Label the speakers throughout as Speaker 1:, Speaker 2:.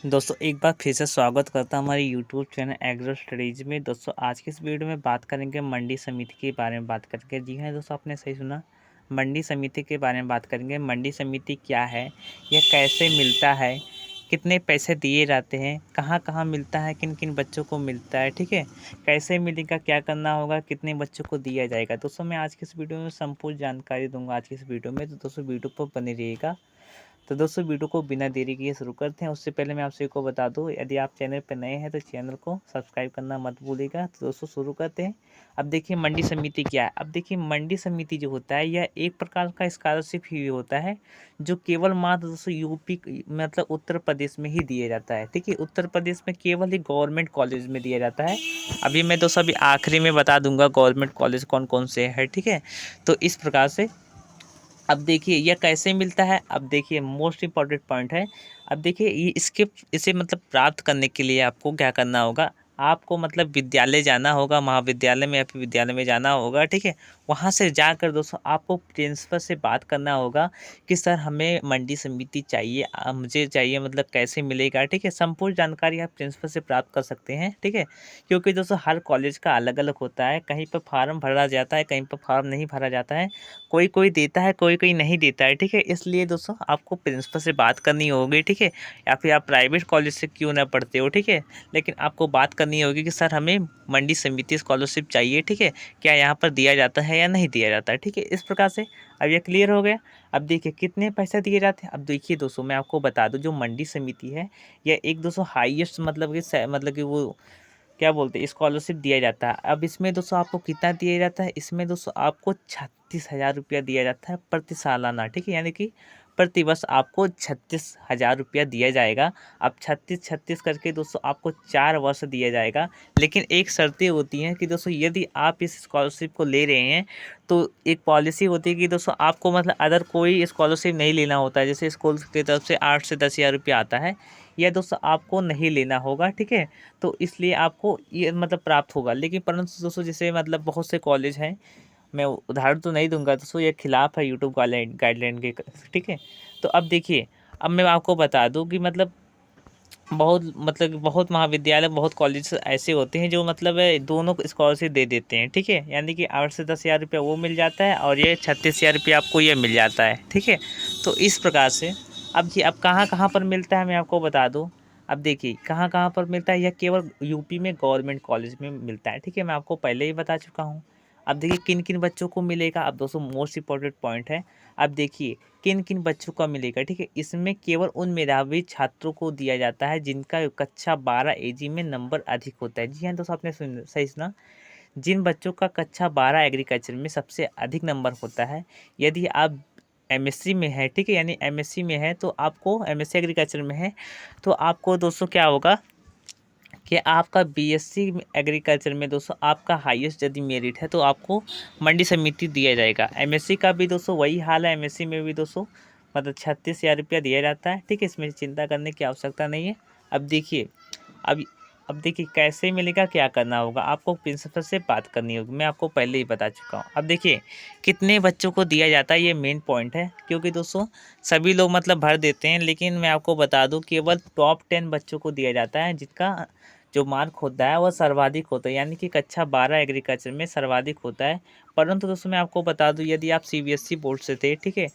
Speaker 1: दोस्तों एक बार फिर से स्वागत करता हूँ हमारे यूट्यूब चैनल एग्रो स्टडीज में। दोस्तों आज की इस वीडियो में बात करेंगे मंडी समिति के बारे में बात करेंगे। जी हाँ दोस्तों, आपने सही सुना, मंडी समिति के बारे में बात करेंगे। मंडी समिति क्या है, यह कैसे मिलता है, कितने पैसे दिए जाते हैं, कहाँ कहाँ मिलता है, किन किन बच्चों को मिलता है, ठीक है, कैसे मिलेगा, क्या करना होगा, कितने बच्चों को दिया जाएगा। दोस्तों मैं आज की इस वीडियो में संपूर्ण जानकारी दूंगा आज की इस वीडियो में, तो दोस्तों वीडियो पर बने रहिएगा। तो दोस्तों वीडियो को बिना देरी किए शुरू करते हैं। उससे पहले मैं आपसे को बता दूं, यदि आप चैनल पर नए हैं तो चैनल को सब्सक्राइब करना मत भूलिएगा। तो दोस्तों शुरू करते हैं। अब देखिए मंडी समिति क्या है। अब देखिए मंडी समिति जो होता है यह एक प्रकार का स्कॉलरशिप ही होता है, जो केवल मात्र दोस्तों यूपी मतलब उत्तर प्रदेश में ही दिया जाता है। ठीक है, उत्तर प्रदेश में केवल ही गवर्नमेंट कॉलेज में दिया जाता है। अभी मैं दोस्तों अभी आखिरी में बता दूंगा गवर्नमेंट कॉलेज कौन कौन से है। ठीक है, तो इस प्रकार से अब देखिए यह कैसे मिलता है। अब देखिए मोस्ट इम्पॉर्टेंट पॉइंट है। अब देखिए ये इसे मतलब प्राप्त करने के लिए आपको क्या करना होगा, आपको मतलब विद्यालय जाना होगा, महाविद्यालय में या फिर विद्यालय में जाना होगा। ठीक है, वहाँ से जाकर दोस्तों आपको प्रिंसिपल से बात करना होगा कि सर हमें मंडी समिति चाहिए, मुझे चाहिए, मतलब कैसे मिलेगा। ठीक है, संपूर्ण जानकारी आप प्रिंसिपल से प्राप्त कर सकते हैं। ठीक है, क्योंकि दोस्तों हर कॉलेज का अलग अलग होता है, कहीं पर फार्म भरा जाता है, कहीं पर फार्म नहीं भरा जाता है, कोई कोई देता है, कोई कोई नहीं देता है। ठीक है, इसलिए दोस्तों आपको प्रिंसिपल से बात करनी होगी। ठीक है, या फिर आप प्राइवेट कॉलेज से क्यों ना पढ़ते हो। ठीक है, लेकिन आपको बात करनी होगी कि सर हमें मंडी समिति स्कॉलरशिप चाहिए। ठीक है, क्या यहाँ पर दिया जाता है या नहीं दिया जाता है। ठीक है, इस प्रकार से अब ये क्लियर हो गया। अब देखिए कितने पैसे दिए जाते हैं। अब देखिए दोस्तों मैं आपको बता दूं, जो मंडी समिति है यह एक दोस्तों हाईएस्ट मतलब कि वो क्या बोलते हैं स्कॉलरशिप दिया जाता है। अब इसमें दोस्तों आपको कितना दिया जाता है, इसमें दोस्तों आपको 36,000 रुपया दिया जाता है प्रति सालाना। ठीक है, यानी कि प्रति वर्ष आपको 36,000 रुपया दिया जाएगा। अब 36 करके दोस्तों आपको 4 वर्ष दिया जाएगा। लेकिन एक शर्तें होती हैं कि दोस्तों यदि आप इस स्कॉलरशिप को ले रहे हैं तो एक पॉलिसी होती है कि दोस्तों आपको मतलब अदर कोई स्कॉलरशिप नहीं लेना होता है। जैसे स्कूल की तरफ से 8 से 10 हज़ार रुपया आता है, यह दोस्तों आपको नहीं लेना होगा। ठीक है, तो इसलिए आपको ये मतलब प्राप्त होगा। लेकिन परंतु दोस्तों जैसे मतलब बहुत से कॉलेज हैं, मैं उदाहरण तो नहीं दूंगा दोस्तों, ये खिलाफ है यूट्यूब गाइडलाइन के। ठीक है, तो अब देखिए, अब मैं आपको बता दूं कि मतलब बहुत महाविद्यालय, बहुत कॉलेज ऐसे होते हैं जो मतलब दोनों स्कॉलरशिप दे देते हैं। ठीक है, यानी कि 8 से 10 हज़ार रुपया वो मिल जाता है और ये 36,000 रुपया आपको ये मिल जाता है। ठीक है, तो इस प्रकार से अब कहाँ कहाँ पर मिलता है मैं आपको बता दूँ। अब देखिए कहाँ कहाँ पर मिलता है, यह केवल यूपी में गवर्नमेंट कॉलेज में मिलता है। ठीक है, मैं आपको पहले ही बता चुका हूँ। अब देखिए किन किन बच्चों को मिलेगा। अब दोस्तों मोस्ट इम्पॉर्टेंट पॉइंट है। अब देखिए किन किन बच्चों का मिलेगा। ठीक है, इसमें केवल उन मेधावी छात्रों को दिया जाता है जिनका कक्षा 12 एजी में नंबर अधिक होता है। जी हाँ दोस्तों, आपने सही सुना, जिन बच्चों का कक्षा 12 एग्रीकल्चर में सबसे अधिक नंबर होता है। यदि आप एमएससी में है, ठीक है, यानी एमएससी में है तो आपको, एमएससी एग्रीकल्चर में है तो आपको दोस्तों क्या होगा कि आपका बीएससी एग्रीकल्चर में दोस्तों आपका हाईएस्ट यदि मेरिट है तो आपको मंडी समिति दिया जाएगा। एमएससी का भी दोस्तों वही हाल है, एमएससी में भी दोस्तों मतलब 36,000 रुपया दिया जाता है। ठीक है, इसमें चिंता करने की आवश्यकता नहीं है। अब देखिए, अब अब देखिए कैसे मिलेगा, क्या करना होगा, आपको प्रिंसिपल से बात करनी होगी, मैं आपको पहले ही बता चुका हूँ। अब देखिए कितने बच्चों को दिया जाता है, ये मेन पॉइंट है, क्योंकि दोस्तों सभी लोग मतलब भर देते हैं, लेकिन मैं आपको बता दूं केवल टॉप 10 बच्चों को दिया जाता है जिसका जो मार्क होता है वह सर्वाधिक होता है, यानी कि कक्षा 12 एग्रीकल्चर में सर्वाधिक होता है। परंतु दोस्तों मैं आपको बता दूं, यदि आप सीबीएसई बोर्ड से थे, ठीक है,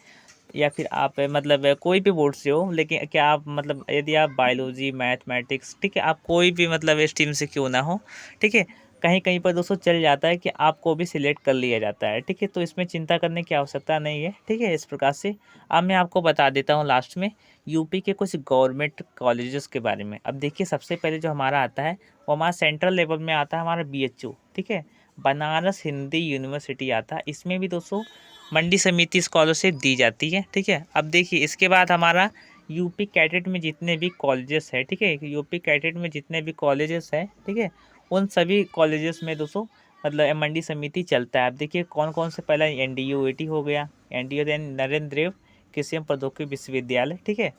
Speaker 1: या फिर आप मतलब कोई भी बोर्ड से हो, लेकिन क्या आप मतलब यदि आप बायोलॉजी, मैथमेटिक्स, ठीक है, आप कोई भी मतलब स्ट्रीम से क्यों ना हो, ठीक है, कहीं कहीं पर दोस्तों चल जाता है कि आपको भी सिलेक्ट कर लिया जाता है। ठीक है, तो इसमें चिंता करने की आवश्यकता नहीं है। ठीक है, इस प्रकार से अब मैं आपको बता देता हूँ लास्ट में यूपी के कुछ गवर्नमेंट कॉलेजेस के बारे में। अब देखिए सबसे पहले जो हमारा आता है वो हमारा सेंट्रल लेवल में आता है हमारा बीएचयू। ठीक है, बनारस हिंदी यूनिवर्सिटी आता है, इसमें भी दोस्तों मंडी समिति स्कॉलरशिप दी जाती है। ठीक है, अब देखिए इसके बाद हमारा यूपी कैडेट में जितने भी कॉलेजेस है, ठीक है, यूपी कैडेट में जितने भी कॉलेजेस है, ठीक है, उन सभी कॉलेजेस में दोस्तों मतलब मंडी समिति चलता है। अब देखिए कौन कौन से, पहला एनडीयूएटी हो गया, एनडीयू नरेंद्र देव कृषि एवं प्रौद्योगिकी विश्वविद्यालय। ठीक है,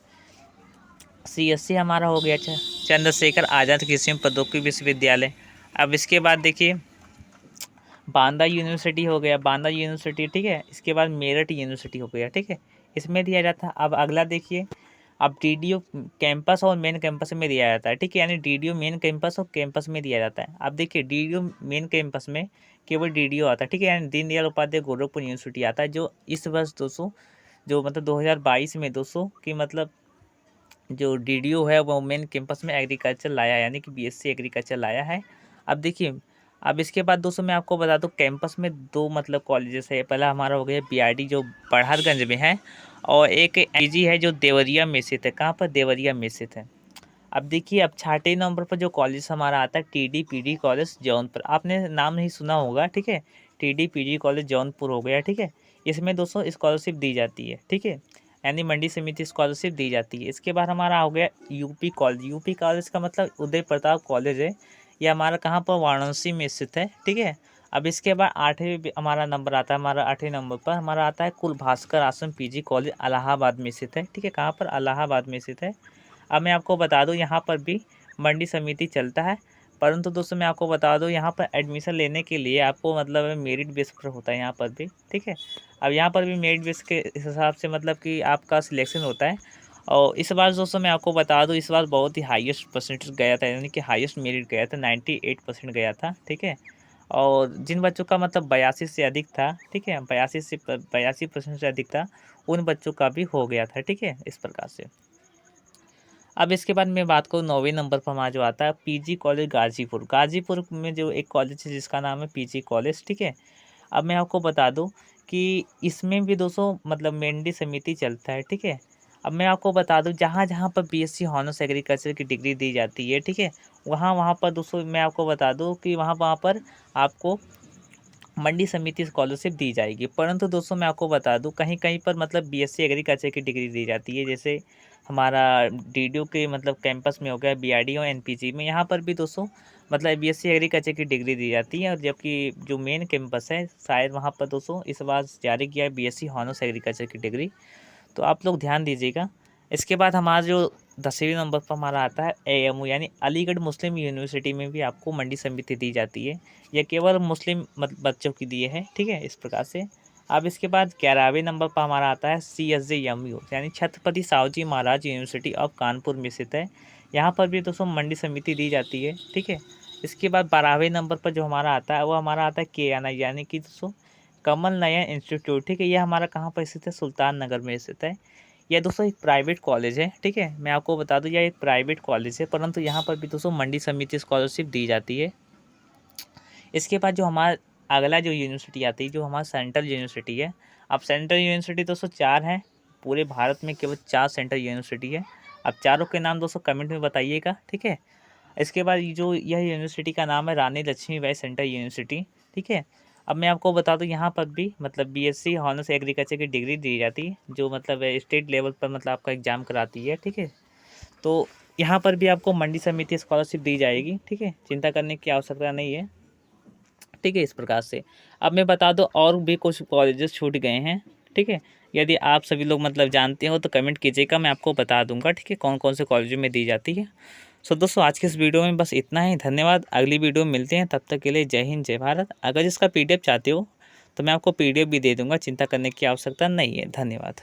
Speaker 1: सीएससी हमारा हो गया चंद्रशेखर आज़ाद कृषि एवं प्रौद्योगिकी विश्वविद्यालय। अब इसके बाद देखिए बांदा यूनिवर्सिटी हो गया, बांदा यूनिवर्सिटी। ठीक है, इसके बाद मेरठ यूनिवर्सिटी हो गया। ठीक है, इसमें दिया जाता है। अब अगला देखिए अब DDO कैंपस और मेन कैंपस में दिया जाता है, ठीक है, यानी DDO मेन कैंपस और कैंपस में दिया जाता है। अब देखिए DDO मेन कैंपस में केवल DDO आता है, ठीक है, यानी दीनदयाल उपाध्याय गोरखपुर यूनिवर्सिटी आता है, जो इस वर्ष दोस्तों जो मतलब 2022 में दोस्तों कि मतलब जो DDO है वो मेन कैंपस में एग्रीकल्चर लाया है, यानी कि BSc एग्रीकल्चर लाया है। अब देखिए, अब इसके बाद दोस्तों मैं आपको बता दूं कैंपस में दो मतलब कॉलेजेस है। पहला हमारा हो गया BRD जो बढ़हरगंज में है, और एक NPG है जो देवरिया में स्थित है। कहाँ पर? देवरिया में स्थित है। अब देखिए, अब छठे नंबर पर जो कॉलेज हमारा आता है TDPD कॉलेज जौनपुर। आपने नाम नहीं सुना होगा, ठीक है, TDPD कॉलेज जौनपुर हो गया, ठीक है। इसमें दोस्तों स्कॉलरशिप दी जाती है, ठीक है, यानी मंडी समिति स्कॉलरशिप दी जाती है। इसके बाद हमारा हो गया यूपी कॉलेज। यूपी कॉलेज का मतलब उदय प्रताप कॉलेज है। ये हमारा कहाँ पर? वाराणसी में स्थित है, ठीक है। अब इसके बाद आठवें हमारा नंबर आता है, हमारा 8वें नंबर पर हमारा आता है कुल भास्कर आश्रम PG कॉलेज इलाहाबाद में स्थित है, ठीक है। कहाँ पर? इलाहाबाद में स्थित है। अब मैं आपको बता दूं यहाँ पर भी मंडी समिति चलता है, परंतु दोस्तों मैं आपको बता दूं यहाँ पर एडमिशन लेने के लिए आपको मतलब मेरिट बेस पर होता है यहाँ पर भी, ठीक है। अब यहाँ पर भी मेरिट बेस के हिसाब से मतलब कि आपका सिलेक्शन होता है। और इस बार दोस्तों मैं आपको बता दूं इस बार बहुत ही हाईएस्ट परसेंटेज गया था, यानी कि हाईएस्ट मेरिट गया था, 98% गया था, ठीक है। और जिन बच्चों का मतलब 82 से अधिक था, ठीक है, 82% से अधिक था, उन बच्चों का भी हो गया था, ठीक है, इस प्रकार से। अब इसके बाद मैं बात करूँ 9वें नंबर पर हमारा जो आता है PG कॉलेज गाजीपुर। गाजीपुर में जो एक कॉलेज है जिसका नाम है PG कॉलेज, ठीक है। अब मैं आपको बता दूं कि इसमें भी दोस्तों मतलब मंडी समिति चलता है, ठीक है। अब मैं आपको बता दूं जहाँ जहाँ पर BSc हॉनर्स एग्रीकल्चर की डिग्री दी जाती है, ठीक है, वहाँ वहाँ पर दोस्तों मैं आपको बता दूं कि वहाँ वहाँ पर आपको मंडी समिति स्कॉलरशिप दी जाएगी। परंतु दोस्तों मैं आपको बता दूं कहीं कहीं पर मतलब BSc एग्रीकल्चर की डिग्री दी जाती है, जैसे हमारा DDO के मतलब कैंपस में हो गया, BRD और NPG में, यहाँ पर भी दोस्तों मतलब BSc एग्रीकल्चर की डिग्री दी जाती है। और जबकि जो मेन कैंपस है शायद वहाँ पर दोस्तों इस बार जारी किया है BSc हॉनर्स एग्रीकल्चर की डिग्री, तो आप लोग ध्यान दीजिएगा। इसके बाद हमारा जो 10वें नंबर पर हमारा आता है AMU, यानी अलीगढ़ मुस्लिम यूनिवर्सिटी में भी आपको मंडी समिति दी जाती है। यह केवल मुस्लिम बच्चों के लिए है, ठीक है, इस प्रकार से। अब इसके बाद 11वें नंबर पर हमारा आता है CSJMU, यानी छत्रपति साहूजी महाराज यूनिवर्सिटी ऑफ कानपुर में स्थित है। यहाँ पर भी दोस्तों मंडी समिति दी जाती है, ठीक है। इसके बाद 12वें नंबर पर जो हमारा आता है वो हमारा आता है KNI, यानी कि दोस्तों कमल नयन इंस्टीट्यूट, ठीक है। यह हमारा कहाँ पर स्थित है? सुल्तान नगर में स्थित है। यह दोस्तों एक प्राइवेट कॉलेज है, ठीक है, मैं आपको बता दूं यह एक प्राइवेट कॉलेज है, परंतु यहाँ पर भी दोस्तों मंडी समिति स्कॉलरशिप दी जाती है। इसके बाद जो हमारा अगला जो यूनिवर्सिटी आती है जो हमारा सेंट्रल यूनिवर्सिटी है। अब सेंट्रल यूनिवर्सिटी दोस्तों 4 हैं, पूरे भारत में केवल 4 सेंट्रल यूनिवर्सिटी है। अब चारों के नाम दोस्तों कमेंट में बताइएगा, ठीक है। इसके बाद जो यह यूनिवर्सिटी का नाम है रानी लक्ष्मीबाई सेंट्रल यूनिवर्सिटी, ठीक है। अब मैं आपको बता दूं यहाँ पर भी मतलब BSc हॉनर्स एग्रीकल्चर की डिग्री दी जाती है, जो मतलब स्टेट लेवल पर मतलब आपका एग्जाम कराती है, ठीक है। तो यहाँ पर भी आपको मंडी समिति स्कॉलरशिप दी जाएगी, ठीक है, चिंता करने की आवश्यकता नहीं है, ठीक है, इस प्रकार से। अब मैं बता दूं और भी कुछ कॉलेजेस छूट गए हैं, ठीक है। यदि आप सभी लोग मतलब जानते हो तो कमेंट कीजिएगा, मैं आपको बता दूंगा, ठीक है, कौन कौन से कॉलेजों में दी जाती है। सो दोस्तों आज के इस वीडियो में बस इतना ही, धन्यवाद। अगली वीडियो में मिलते हैं, तब तक के लिए जय हिंद जय भारत। अगर इसका PDF चाहते हो तो मैं आपको PDF भी दे दूंगा, चिंता करने की आवश्यकता नहीं है। धन्यवाद।